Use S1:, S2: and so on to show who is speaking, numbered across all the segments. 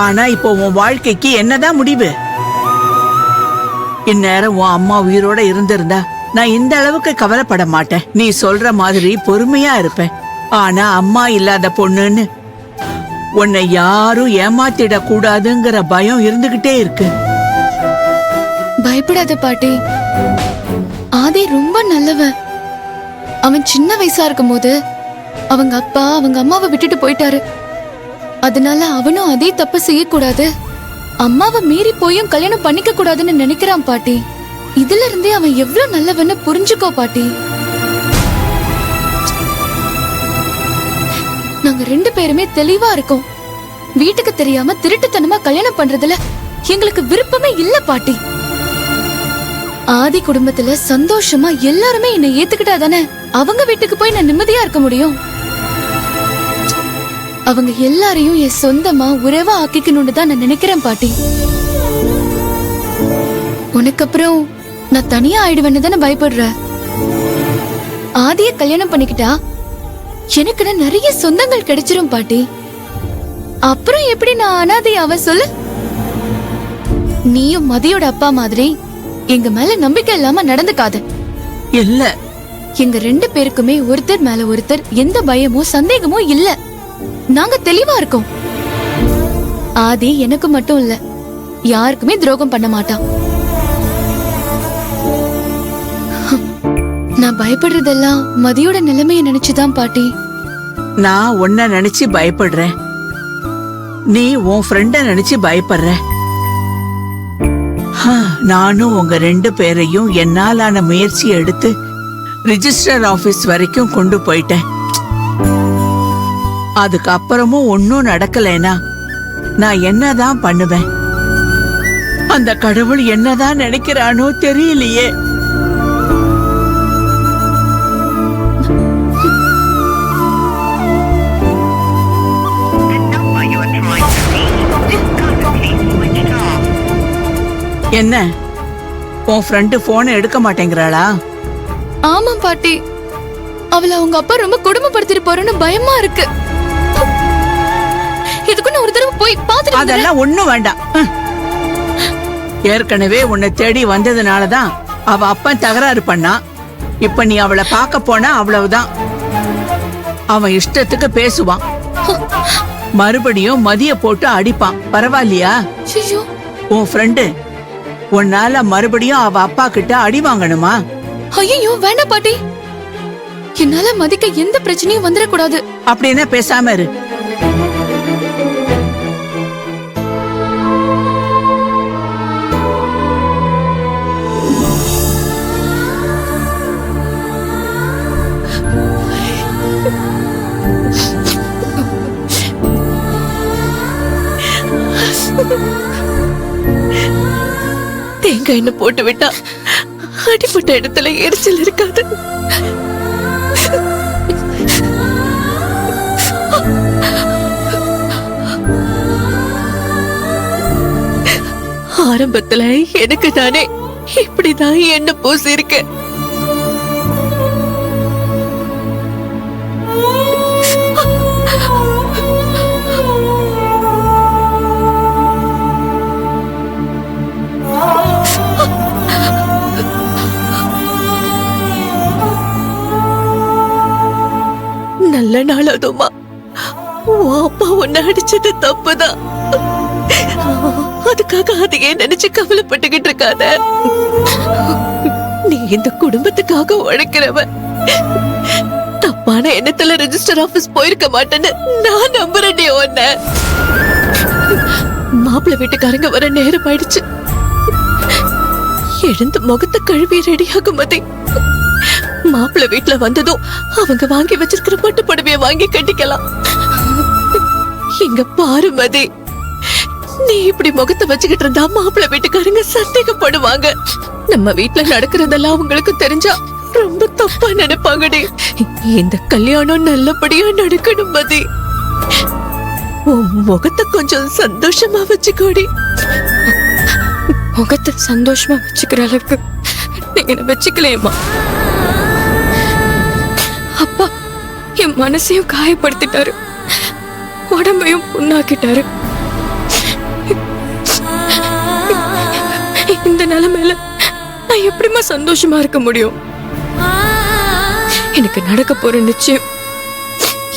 S1: ஆனா இப்போ உன் வாழ்க்கைக்கு என்னதான் முடிவு? இந்நேரம் உன் அம்மா உயிரோட இருந்திருந்தா நான் இந்த அளவுக்கு கவலைப்பட மாட்டேன். நீ சொல்ற மாதிரி பொறுமையா இருப்பேன். ஆனா அம்மா இல்லாத பொண்ணுன்னு உன்னை யாரும் ஏமாத்திட கூடாதுங்கிற பயம் இருந்துகிட்டே இருக்கு.
S2: பயப்படாத பாட்டி. ஆதி ரொம்ப நல்லவன். அவன் சின்ன வயசா இருக்கும் போது அவங்க அப்பா அவங்க அம்மாவை விட்டுட்டு போயிட்டாரு. அதனால அவனும் அதே தப்பு செய்யக்கூடாது, அம்மாவை மீறி போயும் கல்யாணம் பண்ணிக்க கூடாதுன்னு நினைக்கிறான் பாட்டி. இதுல இருந்தே அவன் எவ்வளவு நல்லவன்னு புரிஞ்சுக்கோ பாட்டி. நாங்க 2 பேருமே தெளிவா இருக்கோம். வீட்டுக்கு தெரியாம திருட்டுத்தனமா கல்யாணம் பண்றதுல எங்களுக்கு விருப்பமே இல்ல பாட்டி. ஆதி குடும்பத்துல சந்தோஷமா எல்லாருமே என்னை ஏத்துக்கிட்டா தானே அவங்க வீட்டுக்கு போய் நான் நிம்மதியா இருக்க முடியும். அவங்க எல்லாரையும் என் சொந்தமா உறவா ஆக்கிக்கணும்னு தான் நான் நினைக்கிறேன் பாட்டி. உனக்கு அப்புறம் நான் தனியா ஆயிடுவேன்னு தானே பயப்படுற. ஆதிய கல்யாணம் பண்ணிக்கிட்டா எனக்கு நிறைய சொந்தங்கள் கிடைச்சிரும் பாட்டி. அப்புறம் எப்படி நான் அனாதை அவ சொல்லு? நீயும் மதியோட அப்பா மாதிரி எங்க மேல நம்பிக்கை இல்லாம நடந்துக்காத.
S1: இல்ல,
S2: எங்க 2 பேருக்குமே ஒருத்தர் மேல ஒருத்தர் எந்த பயமோ சந்தேகமோ இல்ல. நாங்க தெளிவா இருக்கோம். ஆதி எனக்கு மட்டும் இல்ல, யாருக்குமே துரோகம் பண்ண மாட்டான். நான் பயப்படுறதெல்லாம் மதியோட நிலைமைய நினைச்சுதான் பாட்டி.
S1: நான் உன்னை நினைச்சு பயப்படுறேன், நீ உன் ஃப்ரெண்ட நினைச்சு பயப்படுற. நானும் உங்க 2 பேரையும் என்னாலான முயற்சி எடுத்து ரிஜிஸ்டர் ஆபீஸ் வரைக்கும் கொண்டு போயிட்டேன். அதுக்கப்புறமும் ஒன்னும் நடக்கலைனா நான் என்னதான் பண்ணுவேன்? அந்த கடவுள் என்னதான் நினைக்கிறானோ தெரியலையே. என்ன, உன் ஃப்ரெண்டு போனை எடுக்க மாட்டேங்கிறாளா?
S2: ஆமா பாட்டி, அவளை அவங்க அப்பா ரொம்ப கொடுமைப்படுத்திட்டு போறேன்னு பயமா இருக்கு. இதுக்கு நான் ஒரு தடவை போய் பாத்துட்டு
S1: அதெல்லாம் ஒண்ணும் வேண்டாம். ஏற்கனவே உன்னை தேடி வந்ததுனாலதான் அவ அப்பன் தகராறு பண்ணா. இப்ப நீ அவளை பார்க்க போனா அவ்வளவுதான். அவன் இஷ்டத்துக்கு பேசுவான், மறுபடியும் மதிய போட்டு அடிப்பான். பரவாயில்லையா? உன் ஃப்ரெண்டு உன்னால மறுபடியும் அவ அப்பா கிட்ட அடி வாங்கணுமா?
S2: ஐயோ வேண்டாம் பாட்டி, என்னால மதிக்க எந்த பிரச்சனையும் வந்துடக்கூடாது.
S1: அப்படின்னா பேசாம இரு.
S2: தேங்காய் எண்ணெய் போட்டு விட்டா அடிப்பட்ட இடத்துல எரிச்சல் இருக்காது. ஆரம்பத்துல எனக்கு தானே இப்படிதான் எண்ணெய் பூசி இருக்க. நல்ல நாள் அதுமா, அப்பா உன்னை அடிச்சது தப்புதான். அதுக்காக அதையே நினைச்சு கவலைப்பட்டுக்கிட்டு இருக்காத. நீ இந்த குடும்பத்துக்காக உழைக்கிறவ. தப்பான எண்ணத்துல ரெஜிஸ்டர் ஆபீஸ் போயிருக்க மாட்டேன்னு நான் நம்புறேன். உன்ன மாப்பிள்ளை வீட்டுக்காரங்க வர நேரம் ஆயிடுச்சு. எழுந்து முகத்தை கழுவி ரெடியாகும் மதி. மாப்பிள்ளை வீட்டுல வந்ததும் அவங்க வாங்கி வச்சிருக்கிற பட்டு புடவைய வாங்கி கட்டிக்கலாம். இங்க பாரு மதி, நீ இப்படி முகத்தை வச்சுக்கிட்டு இருந்தா மாப்பிள்ளை வீட்டுக்காரங்க சந்தேகப்படுவாங்க. நம்ம வீட்டுல நடக்கிறதெல்லாம் அவங்களுக்கு தெரிஞ்சா ரொம்ப தப்பா நினைப்பாங்கடி. இந்த கல்யாணம் நல்லபடியா நடக்கணும் மதி. உன் முகத்தை கொஞ்சம் சந்தோஷமா வச்சுக்கோடி. முகத்தை சந்தோஷமா வச்சுக்கிற அளவுக்கு நீங்க வச்சுக்கலையம்மா. அப்பா என் மனசையும் காயப்படுத்திட்டாரு, உடம்பையும் புண்ணாக்கிட்டாரு. நிலைமையில நான் எப்படிம்மா சந்தோஷமா இருக்க முடியும்? எனக்கு நடக்க போற நிச்சயம்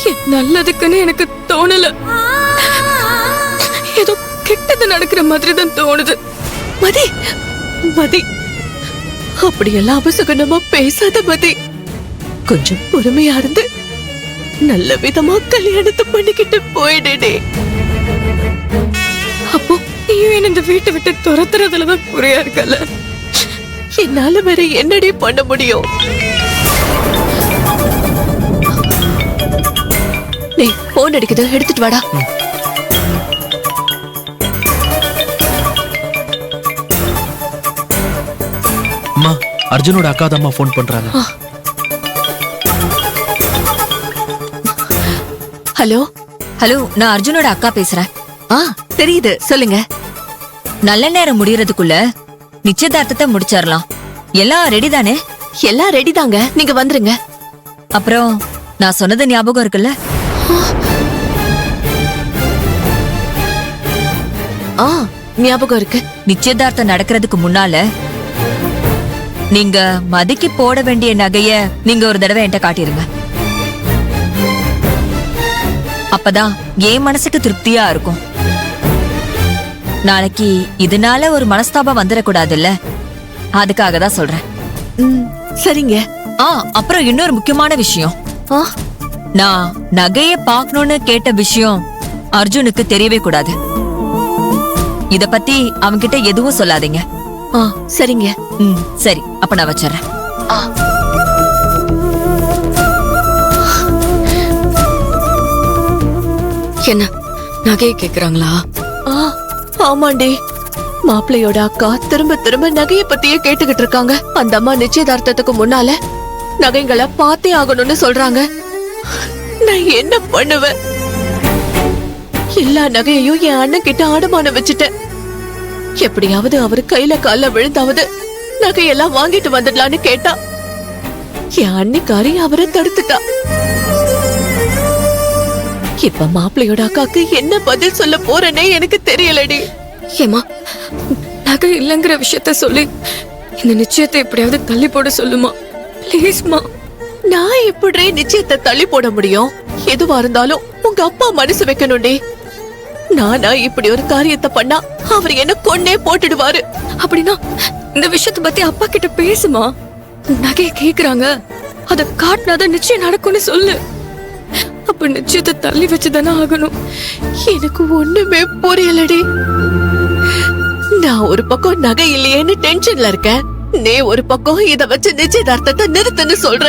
S2: என் நல்லதுக்குன்னு எனக்கு தோணல. ஏதோ கெட்டது நடக்கிற மாதிரி தான் தோணுது. மதி மதி, அப்படியெல்லாம் அபசகுனமா பேசாத மதி. கொஞ்சம் பொறுமையா இருந்து நல்ல விதமா கல்யாணத்தை பண்ணிக்கிட்டு போயிடே. அப்போ நீயும் இந்த வீட்டை விட்டு துரத்துறதுலதான் புரியா இருக்கல. என்னால வேற என்னடி பண்ண முடியும்? நீ போன் அடிக்குது, எடுத்துட்டு வாடா.
S3: அம்மா, அர்ஜுனோட அக்கா தான் போன் பண்றாங்க.
S2: ஹலோ
S4: ஹலோ, நான் அர்ஜுனோட அக்கா பேசுறேன்.
S2: தெரியுது, சொல்லுங்க.
S4: நல்ல நேரம் முடியறதுக்குள்ள நிச்சயதார்த்தத்தை முடிச்சிடலாம். எல்லாம் ரெடி தானே?
S2: எல்லாம் ரெடி தாங்க, நீங்க வந்துருங்க.
S4: அப்புறம் நான் சொன்னது ஞாபகம் இருக்குல்ல?
S2: ஞாபகம் இருக்கு.
S4: நிச்சயதார்த்தம் நடக்கிறதுக்கு முன்னால நீங்க மதிக்கு போட வேண்டிய நகைய நீங்க ஒரு தடவை என்கிட்ட காட்டிருங்க. அப்பதான் என் மனசுக்கு திருப்தியா இருக்கும். நாளைக்கு இதனால ஒரு மனஸ்தாபம் வந்துடக்கூடாதுல்ல, அதுக்காக தான் சொல்றேன்.
S2: சரிங்க.
S4: அப்புறம் இன்னொரு முக்கியமான விஷயம். நான் நகைய பாக்கணும்னு கேட்ட விஷயம் அர்ஜுனுக்கு தெரியவே கூடாது. இத பத்தி அவன்கிட்ட எதுவும் சொல்லாதீங்க.
S2: சரிங்க.
S4: சரி, அப்ப நான் வச்சிடறேன்.
S2: என்ன நகையை கேக்குறாங்களா? ஆமாண்டி. மாப்பிள்ளையோட அக்கா திரும்ப திரும்ப நகைய பத்தியே கேட்டுக்கிட்டு இருக்காங்க. அந்த அம்மா நிச்சயதார்த்தத்துக்கு முன்னால நகைங்களை பார்த்தே ஆகணும்னு சொல்றாங்க. நான் என்ன பண்ணுவேன்? எல்லா நகையையும் என் அண்ணன் கிட்ட அடமானம் வச்சுட்டேன். எப்படியாவது அவரு கையில கால விழுந்தாவது நகையெல்லாம் வாங்கிட்டு வந்துடலான்னு கேட்டா என் அன்னிக்காரி அவரை தடுத்துட்டா. இப்ப மாப்பிள்ளையோட அக்காக்கு என்ன பதில் சொல்ல போறேனே எனக்கு தெரியலடி.
S5: ஏமா, நகை இல்லங்கிற விஷயத்த சொல்லி இந்த நிச்சயத்தை எப்படியாவது தள்ளி போட சொல்லுமா, ப்ளீஸ்மா.
S2: நான் எப்படி நிச்சயத்தை தள்ளி போட முடியும்? எதுவா இருந்தாலும் உங்க அப்பா மனசு வைக்கணும்டே. நானா இப்படி ஒரு காரியத்தை பண்ணா அவர் என்ன கொன்னே போட்டுடுவாரு.
S5: அப்படின்னா இந்த விஷயத்தை பத்தி அப்பா கிட்ட பேசுமா. நகையை கேக்குறாங்க, அத காட்டினாதான் நிச்சயம் நடக்கும்னு சொல்லு. அப்ப நிச்சயத்தை தள்ளி வச்சுதானே ஆகணும்.
S2: எனக்கு ஒண்ணுமே புரியலடி. நான் ஒரு பக்கம் நகை இல்லையேன்னு டென்ஷன்ல இருக்கேன். நீ ஒரு பக்கம் இத வச்சு நிச்சயதார்த்தத்தை நிறுத்துன்னு சொல்ற.